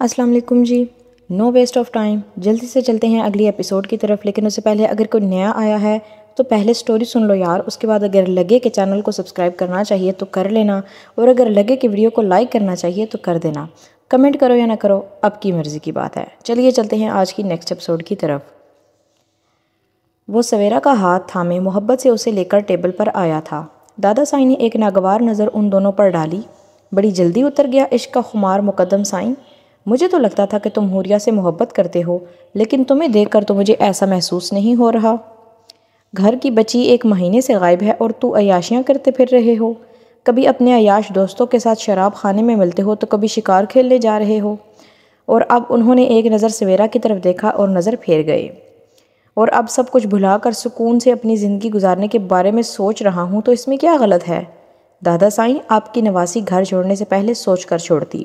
السلام علیکم جی. نو waste of time. جلدی سے چلتے ہیں اگلی ایپیسوڈ کی طرف، لیکن اس سے پہلے اگر کوئی نیا آیا ہے تو پہلے سٹوری سن لو یار. اس کے بعد اگر لگے کہ چینل کو سبسکرائب کرنا چاہیے تو کر لینا، اور اگر لگے کہ ویڈیو کو لائک کرنا چاہیے تو کر دینا. کمنٹ کرو یا نہ کرو، اب کی مرضی کی بات ہے. چلیے چلتے ہیں آج کی نیکسٹ ایپیسوڈ کی طرف. وہ سویرا کا ہاتھ تھامے محبت سے اسے لے کر ٹیبل پر آیا تھا. دادا سائیں نے ایک ناگوار نظر ان دونوں پر ڈالی. بڑی جلدی اتر گیا عشق کا خمار مقدم سائیں. مجھے تو لگتا تھا کہ تم حوریہ سے محبت کرتے ہو، لیکن تمہیں دیکھ کر تو مجھے ایسا محسوس نہیں ہو رہا. گھر کی بچی 1 مہینے سے غائب ہے اور تو عیاشیاں کرتے پھر رہے ہو. کبھی اپنے عیاش دوستوں کے ساتھ شراب خانے میں ملتے ہو تو کبھی شکار کھیلنے جا رہے ہو. اور اب انہوں نے ایک نظر سویرا کی طرف دیکھا اور نظر پھیر گئے. اور اب سب کچھ بھلا کر سکون سے اپنی زندگی گزارنے کے بارے میں سوچ رہا ہوں تو اس میں کیا غلط ہے؟ دادا سائیں، آپ کی نواسی گھر چھوڑنے سے پہلے سوچ کر چھوڑتی.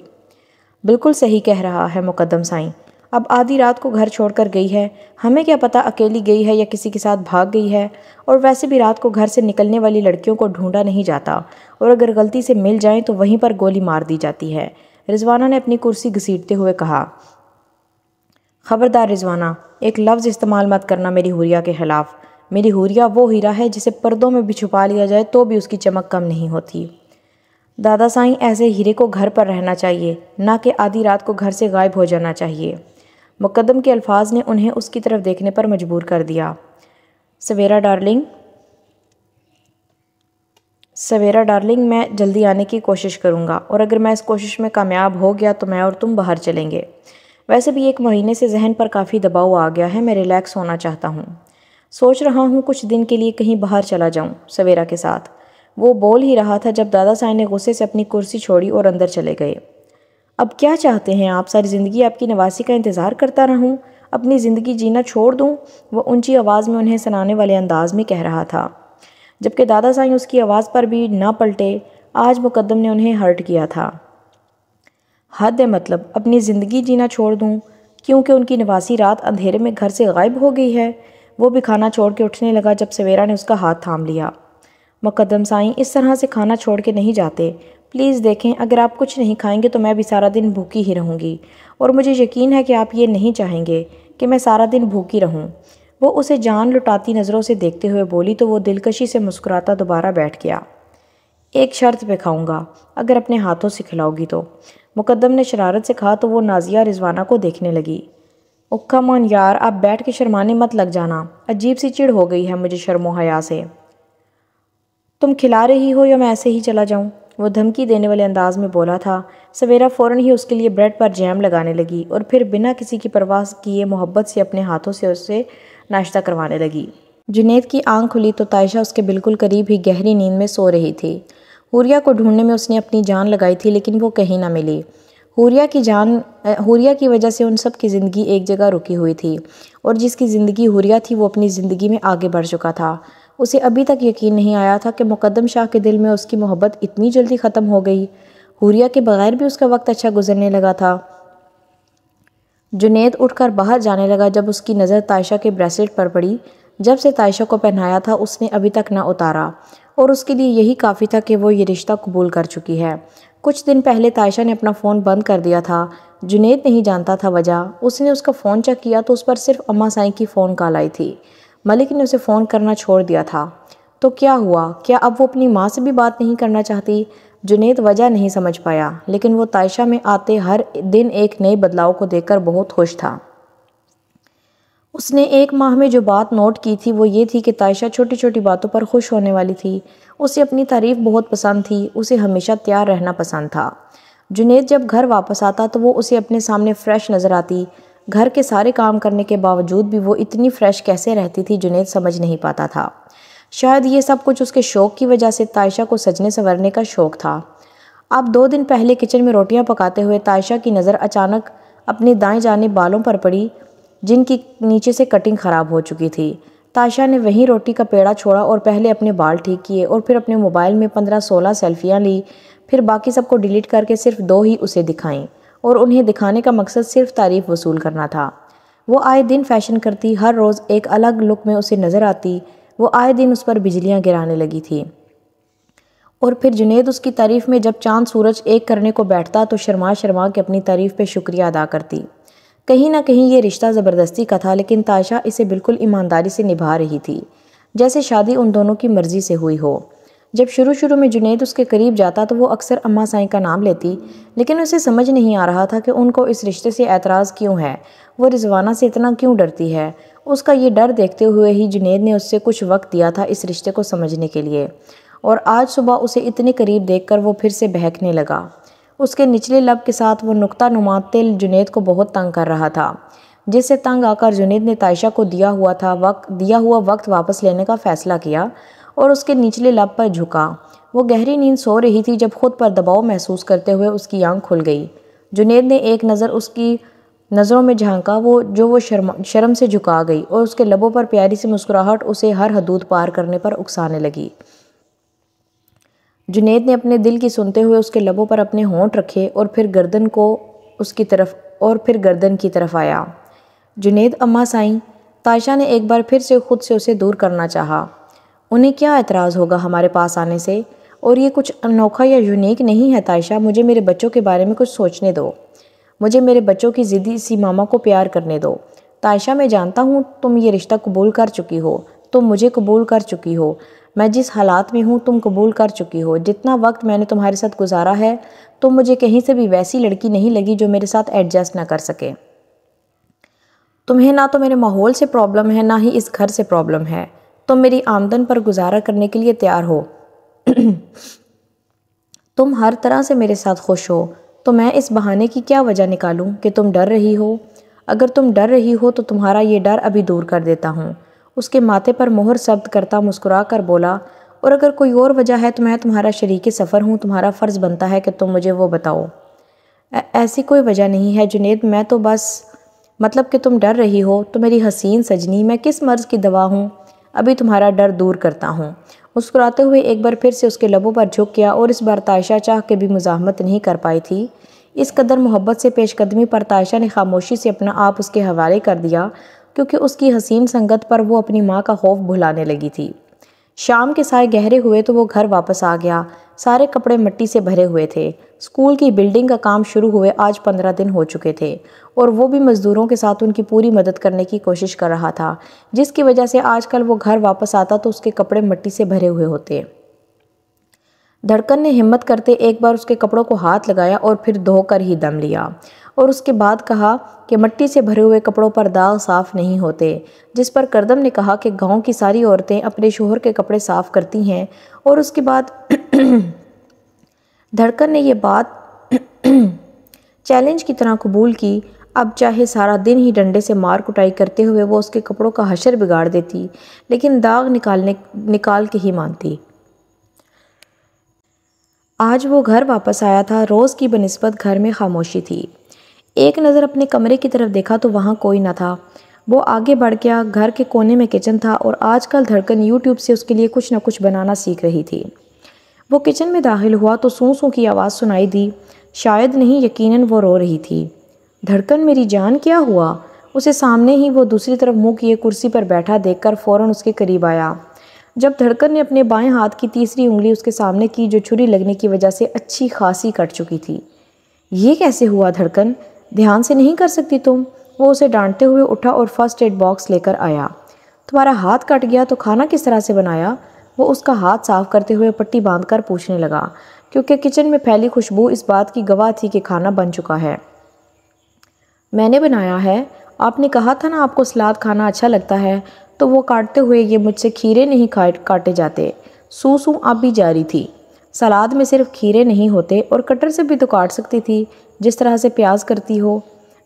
بالکل صحیح کہہ رہا ہے مقدم سائیں. اب آدھی رات کو گھر چھوڑ کر گئی ہے، ہمیں کیا پتہ اکیلی گئی ہے یا کسی کے ساتھ بھاگ گئی ہے. اور ویسے بھی رات کو گھر سے نکلنے والی لڑکیوں کو ڈھونڈا نہیں جاتا، اور اگر غلطی سے مل جائیں تو وہیں پر گولی مار دی جاتی ہے. رضوانہ نے اپنی کرسی گھسیٹتے ہوئے کہا. خبردار رضوانہ، ایک لفظ استعمال مت کرنا میری حوریہ کے خلاف. میری حوریہ وہ ہیرا ہے جسے پردوں میں بھی چھپا لیا جائے تو بھی اس کی چمک کم نہیں ہوتی. دادا سائیں، ایسے ہیرے کو گھر پر رہنا چاہیے، نہ کہ آدھی رات کو گھر سے غائب ہو جانا چاہیے. مقدم کے الفاظ نے انہیں اس کی طرف دیکھنے پر مجبور کر دیا. سویرا ڈارلنگ، میں جلدی آنے کی کوشش کروں گا، اور اگر میں اس کوشش میں کامیاب ہو گیا تو میں اور تم باہر چلیں گے. ویسے بھی 1 مہینے سے ذہن پر کافی دباؤ آ گیا ہے، میں ریلیکس ہونا چاہتا ہوں. سوچ رہا ہوں کچھ دن کے لیے کہیں باہر چلا جاؤں سویرا کے ساتھ. وہ بول ہی رہا تھا جب دادا سائیں نے غصے سے اپنی کرسی چھوڑی اور اندر چلے گئے. اب کیا چاہتے ہیں آپ؟ ساری زندگی آپ کی نواسی کا انتظار کرتا رہوں؟ اپنی زندگی جینا چھوڑ دوں؟ وہ اونچی آواز میں انہیں سنانے والے انداز میں کہہ رہا تھا، جبکہ دادا سائیں اس کی آواز پر بھی نہ پلٹے. آج مقدم نے انہیں ہرٹ کیا تھا. حد ہے، مطلب اپنی زندگی جینا چھوڑ دوں؟ کیونکہ ان کی نواسی رات اندھیرے میں گھر سے غائب ہو گئی ہے. وہ بھی کھانا چھوڑ کے اٹھنے لگا جب سویرا نے اس کا ہاتھ تھام لیا. مقدم سائیں، اس طرح سے کھانا چھوڑ کے نہیں جاتے. پلیز دیکھیں، اگر آپ کچھ نہیں کھائیں گے تو میں بھی سارا دن بھوکی ہی رہوں گی، اور مجھے یقین ہے کہ آپ یہ نہیں چاہیں گے کہ میں سارا دن بھوکی رہوں. وہ اسے جان لٹاتی نظروں سے دیکھتے ہوئے بولی تو وہ دلکشی سے مسکراتا دوبارہ بیٹھ گیا. ایک شرط پہ کھاؤں گا، اگر اپنے ہاتھوں سے کھلاؤ گی تو. مقدم نے شرارت سے کہا تو وہ نازیہ رضوانہ کو دیکھنے لگی. او کم آن یار، آپ بیٹھ کے شرمانے مت لگ جانا. عجیب سی چڑ ہو گئی ہے مجھے شرم و حیا سے. تم کھلا رہی ہو یا میں ایسے ہی چلا جاؤں؟ وہ دھمکی دینے والے انداز میں بولا تھا. سویرا فوراً ہی اس کے لیے بریڈ پر جیم لگانے لگی اور پھر بنا کسی کی پرواہ کیے محبت سے اپنے ہاتھوں سے اسے ناشتہ کروانے لگی. جنید کی آنکھ کھلی تو تائشہ اس کے بالکل قریب ہی گہری نیند میں سو رہی تھی. حوریہ کو ڈھونڈنے میں اس نے اپنی جان لگائی تھی لیکن وہ کہیں نہ ملی. حوریہ کی وجہ سے ان سب کی زندگی ایک جگہ رکی ہوئی تھی، اور جس کی زندگی حوریہ تھی وہ اپنی زندگی میں آگے بڑھ چکا تھا. اسے ابھی تک یقین نہیں آیا تھا کہ مقدم شاہ کے دل میں اس کی محبت اتنی جلدی ختم ہو گئی. حوریہ کے بغیر بھی اس کا وقت اچھا گزرنے لگا تھا. جنید اٹھ کر باہر جانے لگا جب اس کی نظر تائشہ کے بریسلٹ پر پڑی. جب سے تائشہ کو پہنایا تھا اس نے ابھی تک نہ اتارا، اور اس کے لیے یہی کافی تھا کہ وہ یہ رشتہ قبول کر چکی ہے. کچھ دن پہلے تائشہ نے اپنا فون بند کر دیا تھا. جنید نہیں جانتا تھا وجہ. اس نے اس کا فون چیک کیا تو اس پر صرف اماں سائیں کی فون کال آئی تھی. ملک نے اسے فون کرنا چھوڑ دیا تھا. تو کیا ہوا؟ کیا اب وہ اپنی ماں سے بھی بات نہیں کرنا چاہتی؟ جنید وجہ نہیں سمجھ پایا، لیکن وہ تائشہ میں آتے ہر دن ایک نئے بدلاؤ کو دیکھ کر بہت خوش تھا. اس نے 1 ماہ میں جو بات نوٹ کی تھی وہ یہ تھی کہ تائشہ چھوٹی چھوٹی باتوں پر خوش ہونے والی تھی. اسے اپنی تعریف بہت پسند تھی. اسے ہمیشہ تیار رہنا پسند تھا. جنید جب گھر واپس آتا تو وہ اسے اپنے سامنے فریش نظر آتی. گھر کے سارے کام کرنے کے باوجود بھی وہ اتنی فریش کیسے رہتی تھی جنید سمجھ نہیں پاتا تھا. شاید یہ سب کچھ اس کے شوق کی وجہ سے تائشہ کو سجنے سنورنے کا شوق تھا. اب 2 دن پہلے کچن میں روٹیاں پکاتے ہوئے تائشہ کی نظر اچانک اپنی دائیں جانب بالوں پر پڑی جن کی نیچے سے کٹنگ خراب ہو چکی تھی. تائشہ نے وہیں روٹی کا پیڑا چھوڑا اور پہلے اپنے بال ٹھیک کیے اور پھر اپنے موبائل میں 15-16 سیلفیاں لی. پھر باقی سب کو ڈیلیٹ کر کے صرف 2 ہی اسے دکھائیں، اور انہیں دکھانے کا مقصد صرف تعریف وصول کرنا تھا. وہ آئے دن فیشن کرتی، ہر روز ایک الگ لک میں اسے نظر آتی. وہ آئے دن اس پر بجلیاں گرانے لگی تھی. اور پھر جنید اس کی تعریف میں جب چاند سورج ایک کرنے کو بیٹھتا تو شرما شرما کے اپنی تعریف پہ شکریہ ادا کرتی۔ کہیں نہ کہیں یہ رشتہ زبردستی کا تھا، لیکن تائشہ اسے بالکل ایمانداری سے نبھا رہی تھی، جیسے شادی ان دونوں کی مرضی سے ہوئی ہو۔ جب شروع میں جنید اس کے قریب جاتا تو وہ اکثر اماں سائیں کا نام لیتی، لیکن اسے سمجھ نہیں آ رہا تھا کہ ان کو اس رشتے سے اعتراض کیوں ہے، وہ رضوانہ سے اتنا کیوں ڈرتی ہے۔ اس کا یہ ڈر دیکھتے ہوئے ہی جنید نے اس سے کچھ وقت دیا تھا اس رشتے کو سمجھنے کے لیے، اور آج صبح اسے اتنے قریب دیکھ کر وہ پھر سے بہکنے لگا۔ اس کے نچلے لب کے ساتھ وہ نقطہ نما تل جنید کو بہت تنگ کر رہا تھا، جس سے تنگ آ کر جنید نے تائشہ کو دیا ہوا وقت واپس لینے کا فیصلہ کیا اور اس کے نچلے لب پر جھکا۔ وہ گہری نیند سو رہی تھی جب خود پر دباؤ محسوس کرتے ہوئے اس کی آنکھ کھل گئی۔ جنید نے ایک نظر اس کی نظروں میں جھانکا، وہ شرم سے جھکا گئی، اور اس کے لبوں پر پیاری سی مسکراہٹ اسے ہر حدود پار کرنے پر اکسانے لگی۔ جنید نے اپنے دل کی سنتے ہوئے اس کے لبوں پر اپنے ہونٹ رکھے اور پھر گردن کی طرف آیا۔ جنید اماں سائیں، تائشہ نے ایک بار پھر سے خود سے اسے دور کرنا چاہا۔ انہیں کیا اعتراض ہوگا ہمارے پاس آنے سے؟ اور یہ کچھ انوکھا یا یونیک نہیں ہے تائشہ، مجھے میرے بچوں کے بارے میں کچھ سوچنے دو، مجھے میرے بچوں کی ضدی سی ماما کو پیار کرنے دو۔ تائشہ، میں جانتا ہوں تم یہ رشتہ قبول کر چکی ہو، تم مجھے قبول کر چکی ہو، میں جس حالات میں ہوں تم قبول کر چکی ہو، جتنا وقت میں نے تمہارے ساتھ گزارا ہے، تم مجھے کہیں سے بھی ویسی لڑکی نہیں لگی جو میرے ساتھ ایڈجسٹ نہ کر سکے۔ تمہیں نہ تو میرے ماحول سے پرابلم ہے، نہ ہی اس گھر سے پرابلم ہے، تم میری آمدن پر گزارا کرنے کے لیے تیار ہو، تم ہر طرح سے میرے ساتھ خوش ہو، تو میں اس بہانے کی کیا وجہ نکالوں کہ تم ڈر رہی ہو؟ اگر تم ڈر رہی ہو تو تمہارا یہ ڈر ابھی دور کر دیتا ہوں۔ اس کے ماتھے پر مہر ثبت کرتا مسکرا کر بولا، اور اگر کوئی اور وجہ ہے تو میں تمہارا شریک سفر ہوں، تمہارا فرض بنتا ہے کہ تم مجھے وہ بتاؤ۔ ایسی کوئی وجہ نہیں ہے جنید، میں تو بس مطلب کہ تم ڈر رہی ہو تو میری حسین سجنی، میں کس مرض کی دوا ہوں، ابھی تمہارا ڈر دور کرتا ہوں۔ مسکراتے ہوئے ایک بار پھر سے اس کے لبوں پر جھک گیا، اور اس بار تائشہ چاہ کے بھی مزاحمت نہیں کر پائی تھی۔ اس قدر محبت سے پیش قدمی پر تائشہ نے خاموشی سے اپنا آپ اس کے حوالے کر دیا، کیونکہ اس کی حسین سنگت پر وہ اپنی ماں کا خوف بھلانے لگی تھی۔ شام کے سائے گہرے ہوئے تو وہ گھر واپس آ گیا۔ سارے کپڑے مٹی سے بھرے ہوئے تھے۔ اسکول کی بلڈنگ کا کام شروع ہوئے آج 15 دن ہو چکے تھے، اور وہ بھی مزدوروں کے ساتھ ان کی پوری مدد کرنے کی کوشش کر رہا تھا، جس کی وجہ سے آج کل وہ گھر واپس آتا تو اس کے کپڑے مٹی سے بھرے ہوئے ہوتے۔ دھڑکن نے ہمت کرتے ایک بار اس کے کپڑوں کو ہاتھ لگایا اور پھر دھو کر ہی دم لیا، اور اس کے بعد کہا کہ مٹی سے بھرے ہوئے کپڑوں پر داغ صاف نہیں ہوتے، جس پر کردم نے کہا کہ گاؤں کی ساری عورتیں اپنے شوہر کے کپڑے صاف کرتی ہیں، اور اس کے بعد دھڑکن نے یہ بات چیلنج کی طرح قبول کی۔ اب چاہے سارا دن ہی ڈنڈے سے مار کٹائی کرتے ہوئے وہ اس کے کپڑوں کا حشر بگاڑ دیتی، لیکن داغ نکال کے ہی مانتی۔ آج وہ گھر واپس آیا تھا، روز کی بنسبت گھر میں خاموشی تھی۔ ایک نظر اپنے کمرے کی طرف دیکھا تو وہاں کوئی نہ تھا۔ وہ آگے بڑھ گیا، گھر کے کونے میں کچن تھا، اور آج کل دھڑکن یوٹیوب سے اس کے لیے کچھ نہ کچھ بنانا سیکھ رہی تھی۔ وہ کچن میں داخل ہوا تو سوں سوں کی آواز سنائی دی، شاید نہیں یقیناً وہ رو رہی تھی۔ دھڑکن، میری جان، کیا ہوا؟ اسے سامنے ہی وہ دوسری طرف منہ کیے کرسی پر بیٹھا دیکھ کر فوراً اس کے قریب آیا۔ جب دھڑکن نے اپنے بائیں ہاتھ کی تیسری انگلی اس کے سامنے کی جو چھری لگنے کی وجہ سے اچھی خاصی کٹ چکی تھی۔ یہ کیسے ہوا دھڑکن؟ دھیان سے نہیں کر سکتی تم؟ وہ اسے ڈانٹتے ہوئے اٹھا اور فرسٹ ایڈ باکس لے کر آیا۔ تمہارا ہاتھ کٹ گیا تو کھانا کس طرح سے بنایا؟ وہ اس کا ہاتھ صاف کرتے ہوئے پٹی باندھ کر پوچھنے لگا، کیونکہ کچن میں پھیلی خوشبو اس بات کی گواہ تھی کہ کھانا بن چکا ہے۔ میں نے بنایا ہے، آپ نے کہا تھا نا آپ کو سلاد کھانا اچھا لگتا ہے، تو وہ کاٹتے ہوئے، یہ مجھ سے کھیرے نہیں کاٹے جاتے۔ سوں سوں اب بھی جاری تھی۔ سلاد میں صرف کھیرے نہیں ہوتے، اور کٹر سے بھی تو کاٹ سکتی تھی، جس طرح سے پیاز کرتی ہو۔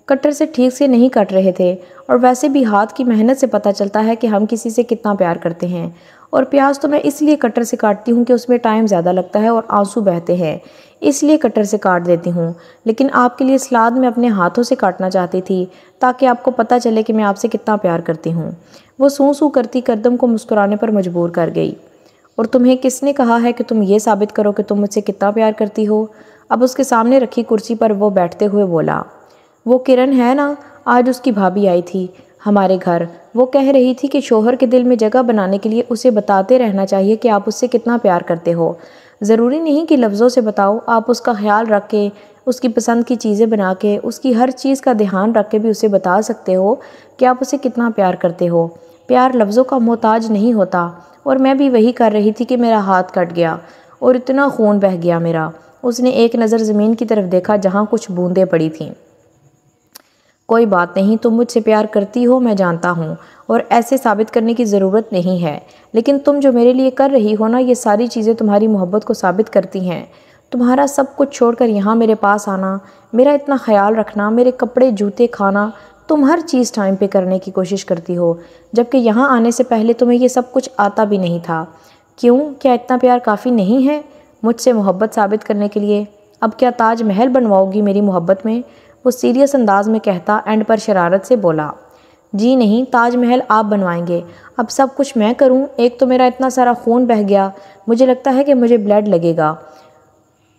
کٹر سے ٹھیک سے نہیں کٹ رہے تھے، اور ویسے بھی ہاتھ کی محنت سے پتہ چلتا ہے کہ ہم کسی سے کتنا پیار کرتے ہیں۔ اور پیاز تو میں اس لیے کٹر سے کاٹتی ہوں کہ اس میں ٹائم زیادہ لگتا ہے اور آنسو بہتے ہیں، اس لیے کٹر سے کاٹ دیتی ہوں، لیکن آپ کے لیے سلاد میں اپنے ہاتھوں سے کاٹنا چاہتی تھی تاکہ آپ کو پتہ چلے کہ میں آپ سے کتنا پیار کرتی ہوں۔ وہ سوں سوں کرتی کردم کو مسکرانے پر مجبور کر گئی۔ اور تمہیں کس نے کہا ہے کہ تم یہ ثابت کرو کہ تم مجھ سے کتنا پیار کرتی ہو؟ اب اس کے سامنے رکھی کرسی پر وہ بیٹھتے ہوئے بولا، وہ کرن ہے نا، آج اس کی بھابھی آئی تھی ہمارے گھر، وہ کہہ رہی تھی کہ شوہر کے دل میں جگہ بنانے کے لیے اسے بتاتے رہنا چاہیے کہ آپ اس سے کتنا پیار کرتے ہو۔ ضروری نہیں کہ لفظوں سے بتاؤ، آپ اس کا خیال رکھ کے، اس کی پسند کی چیزیں بنا کے، اس کی ہر چیز کا دھیان رکھ کے بھی اسے بتا سکتے ہو کہ آپ اسے کتنا پیار کرتے ہو۔ پیار لفظوں کا محتاج نہیں ہوتا، اور میں بھی وہی کر رہی تھی کہ میرا ہاتھ کٹ گیا اور اتنا خون بہہ گیا میرا۔ اس نے ایک نظر زمین کی طرف دیکھا جہاں کچھ بوندیں پڑی تھیں۔ کوئی بات نہیں، تم مجھ سے پیار کرتی ہو، میں جانتا ہوں، اور ایسے ثابت کرنے کی ضرورت نہیں ہے، لیکن تم جو میرے لیے کر رہی ہو نا، یہ ساری چیزیں تمہاری محبت کو ثابت کرتی ہیں۔ تمہارا سب کچھ چھوڑ کر یہاں میرے پاس آنا، میرا اتنا خیال رکھنا، میرے کپڑے جوتے کھانا، تم ہر چیز ٹائم پہ کرنے کی کوشش کرتی ہو، جبکہ یہاں آنے سے پہلے تمہیں یہ سب کچھ آتا بھی نہیں تھا۔ کیوں؟ کیا اتنا پیار کافی نہیں ہے مجھ سے محبت ثابت کرنے کے لیے؟ اب کیا تاج محل بنواؤ گی میری محبت میں؟ وہ سیریس انداز میں کہتا اینڈ پر شرارت سے بولا۔ جی نہیں، تاج محل آپ بنوائیں گے، اب سب کچھ میں کروں؟ ایک تو میرا اتنا سارا خون بہہ گیا، مجھے لگتا ہے کہ مجھے بلڈ لگے گا۔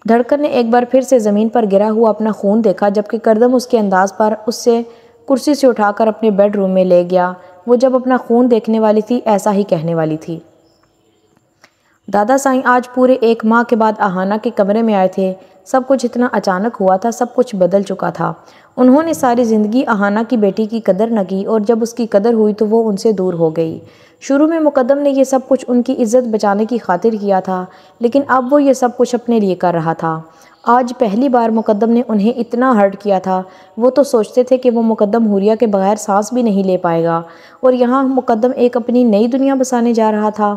دھڑکن نے ایک بار پھر سے زمین پر گرا ہوا اپنا خون دیکھا، جبکہ کردم اس کے انداز پر اس سے کرسی سے اٹھا کر اپنے بیڈ روم میں لے گیا۔ وہ جب اپنا خون دیکھنے والی تھی ایسا ہی کہنے والی تھی۔ دادا سائیں آج پورے 1 ماہ کے بعد آہانہ کے کمرے میں آئے تھے۔ سب کچھ اتنا اچانک ہوا تھا، سب کچھ بدل چکا تھا۔ انہوں نے ساری زندگی آہانہ کی بیٹی کی قدر نہ کی، اور جب اس کی قدر ہوئی تو وہ ان سے دور ہو گئی۔ شروع میں مقدم نے یہ سب کچھ ان کی عزت بچانے کی خاطر کیا تھا، لیکن اب وہ یہ سب کچھ اپنے لیے کر رہا تھا۔ آج پہلی بار مقدم نے انہیں اتنا ہرٹ کیا تھا۔ وہ تو سوچتے تھے کہ وہ مقدم حوریہ کے بغیر سانس بھی نہیں لے پائے گا، اور یہاں مقدم ایک اپنی نئی دنیا بسانے جا رہا تھا۔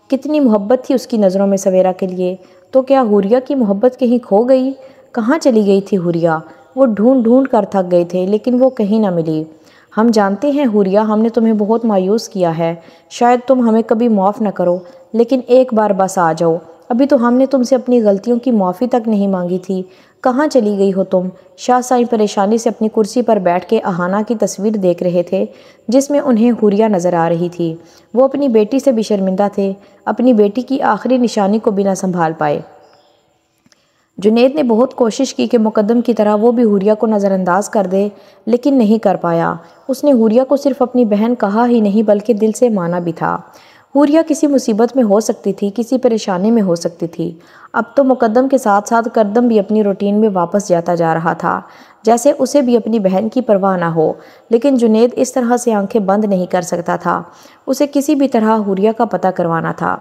کتنی محبت تھی اس کی نظروں میں سویرا کے لیے۔ تو کیا حوریہ کی محبت کہیں کھو گئی؟ کہاں چلی گئی تھی حوریہ؟ وہ ڈھونڈ ڈھونڈ کر تھک گئے تھے، لیکن وہ کہیں نہ ملی۔ ہم جانتے ہیں حوریہ، ہم نے تمہیں بہت مایوس کیا ہے، شاید تم ہمیں کبھی معاف نہ کرو، لیکن ایک بار بس آ جاؤ۔ ابھی تو ہم نے تم سے اپنی غلطیوں کی معافی تک نہیں مانگی تھی۔ کہاں چلی گئی ہو تم؟ شاہ سائیں پریشانی سے اپنی کرسی پر بیٹھ کے آہانہ کی تصویر دیکھ رہے تھے، جس میں انہیں حوریہ نظر آ رہی تھی۔ وہ اپنی بیٹی سے بھی شرمندہ تھے، اپنی بیٹی کی آخری نشانی کو بھی نہ سنبھال پائے۔ جنید نے بہت کوشش کی کہ مقدم کی طرح وہ بھی حوریہ کو نظر انداز کر دے، لیکن نہیں کر پایا۔ اس نے حوریہ کو صرف اپنی بہن کہا ہی نہیں بلکہ دل سے مانا بھی تھا۔ حوریہ کسی مصیبت میں ہو سکتی تھی، کسی پریشانی میں ہو سکتی تھی۔ اب تو مقدم کے ساتھ ساتھ کردم بھی اپنی روٹین میں واپس جاتا جا رہا تھا، جیسے اسے بھی اپنی بہن کی پرواہ نہ ہو، لیکن جنید اس طرح سے آنکھیں بند نہیں کر سکتا تھا۔ اسے کسی بھی طرح حوریہ کا پتہ کروانا تھا۔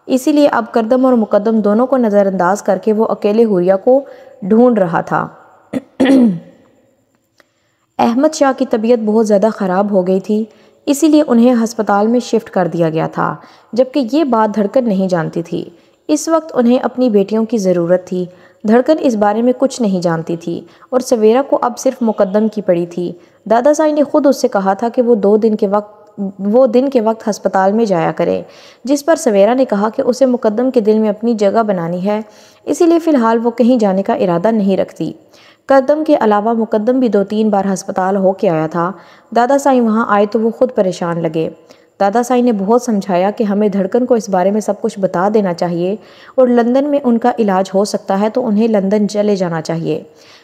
اسی لیے اب کردم اور مقدم دونوں کو نظر انداز کر کے وہ اکیلے حوریہ کو ڈھونڈ رہا تھا۔ احمد شاہ کی طبیعت بہت زیادہ خراب ہو گئی تھی، اسی لیے انہیں ہسپتال میں شفٹ کر دیا گیا تھا، جبکہ یہ بات دھڑکن نہیں جانتی تھی۔ اس وقت انہیں اپنی بیٹیوں کی ضرورت تھی۔ دھڑکن اس بارے میں کچھ نہیں جانتی تھی، اور سویرا کو اب صرف مقدم کی پڑی تھی۔ دادا سائیں نے خود اس سے کہا تھا کہ وہ دن کے وقت ہسپتال میں جایا کرے، جس پر سویرا نے کہا کہ اسے مقدم کے دل میں اپنی جگہ بنانی ہے، اسی لیے فی الحال وہ کہیں جانے کا ارادہ نہیں رکھتی۔ کردم کے علاوہ مقدم بھی 2-3 بار ہسپتال ہو کے آیا تھا۔ دادا سائیں وہاں آئے تو وہ خود پریشان لگے۔ دادا سائیں نے بہت سمجھایا کہ ہمیں دھڑکن کو اس بارے میں سب کچھ بتا دینا چاہیے، اور لندن میں ان کا علاج ہو سکتا ہے تو انہیں لندن چلے جانا چاہیے،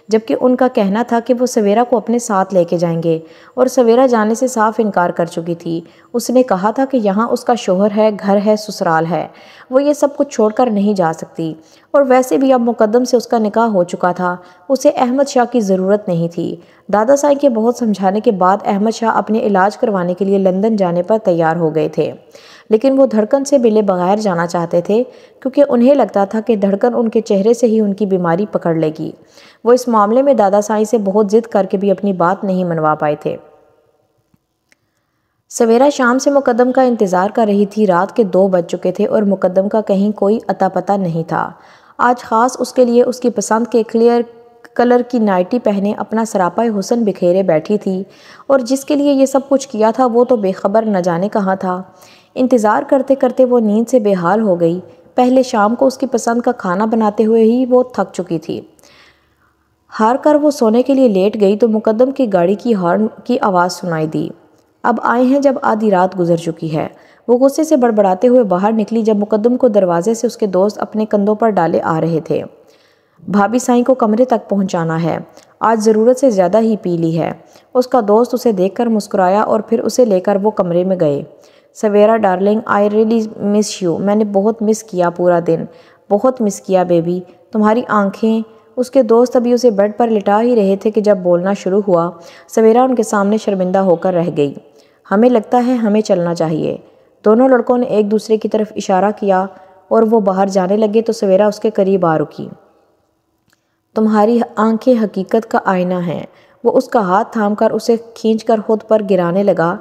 جبکہ ان کا کہنا تھا کہ وہ سویرا کو اپنے ساتھ لے کے جائیں گے، اور سویرا جانے سے صاف انکار کر چکی تھی۔ اس نے کہا تھا کہ یہاں اس کا شوہر ہے، گھر ہے، سسرال ہے، وہ یہ سب کچھ چھوڑ کر نہیں جا سکتی، اور ویسے بھی اب مقدم سے اس کا نکاح ہو چکا تھا، اسے احمد شاہ کی ضرورت نہیں تھی۔ دادا سائیں کے بہت سمجھانے کے بعد احمد شاہ اپنے علاج کروانے کے لیے لندن جانے پر تیار ہو گئے تھے، لیکن وہ دھڑکن سے ملے بغیر جانا چاہتے تھے، کیونکہ انہیں لگتا تھا کہ دھڑکن ان کے چہرے سے ہی ان کی بیماری پکڑ لے گی۔ وہ اس معاملے میں دادا سائیں سے بہت ضد کر کے بھی اپنی بات نہیں منوا پائے تھے۔ سویرا شام سے مقدم کا انتظار کر رہی تھی۔ رات کے 2 بج چکے تھے اور مقدم کا کہیں کوئی اتا پتہ نہیں تھا۔ آج خاص اس کے لیے اس کی پسند کے کلیئر کلر کی نائٹی پہنے اپنا سراپا حسن بکھیرے بیٹھی تھی، اور جس کے لیے یہ سب کچھ کیا تھا وہ تو بے خبر نہ جانے کہاں تھا۔ انتظار کرتے کرتے وہ نیند سے بے حال ہو گئی۔ پہلے شام کو اس کی پسند کا کھانا بناتے ہوئے ہی وہ تھک چکی تھی۔ ہار کر وہ سونے کے لیے لیٹ گئی تو مقدم کی گاڑی کی ہارن کی آواز سنائی دی۔ اب آئے ہیں جب آدھی رات گزر چکی ہے۔ وہ غصے سے بڑبڑاتے ہوئے باہر نکلی جب مقدم کو دروازے سے اس کے دوست اپنے کندھوں پر ڈالے آ رہے تھے۔ بھابی سائیں کو کمرے تک پہنچانا ہے، آج ضرورت سے زیادہ ہی پی لی ہے۔ اس کا دوست اسے دیکھ کر مسکرایا اور پھر اسے لے کر وہ کمرے میں گئے۔ Savera darling, I really miss you, میں نے بہت مس کیا پورا دن۔ بہت مس کیا بیبی، تمہاری آنکھیں۔ اس کے دوست ابھی اسے بیڈ پر لٹا ہی رہے تھے کہ جب بولنا شروع ہوا، سویرا ان کے سامنے شرمندہ ہو کر رہ گئی۔ ہمیں لگتا ہے ہمیں چلنا چاہیے۔ دونوں لڑکوں نے ایک دوسرے کی طرف اشارہ کیا اور وہ باہر جانے لگے تو سویرا اس کے قریب آ رکی۔ تمہاری آنکھیں حقیقت کا آئینہ ہیں۔ وہ اس کا ہاتھ تھام کر اسے کھینچ کر خود پر گرانے لگا۔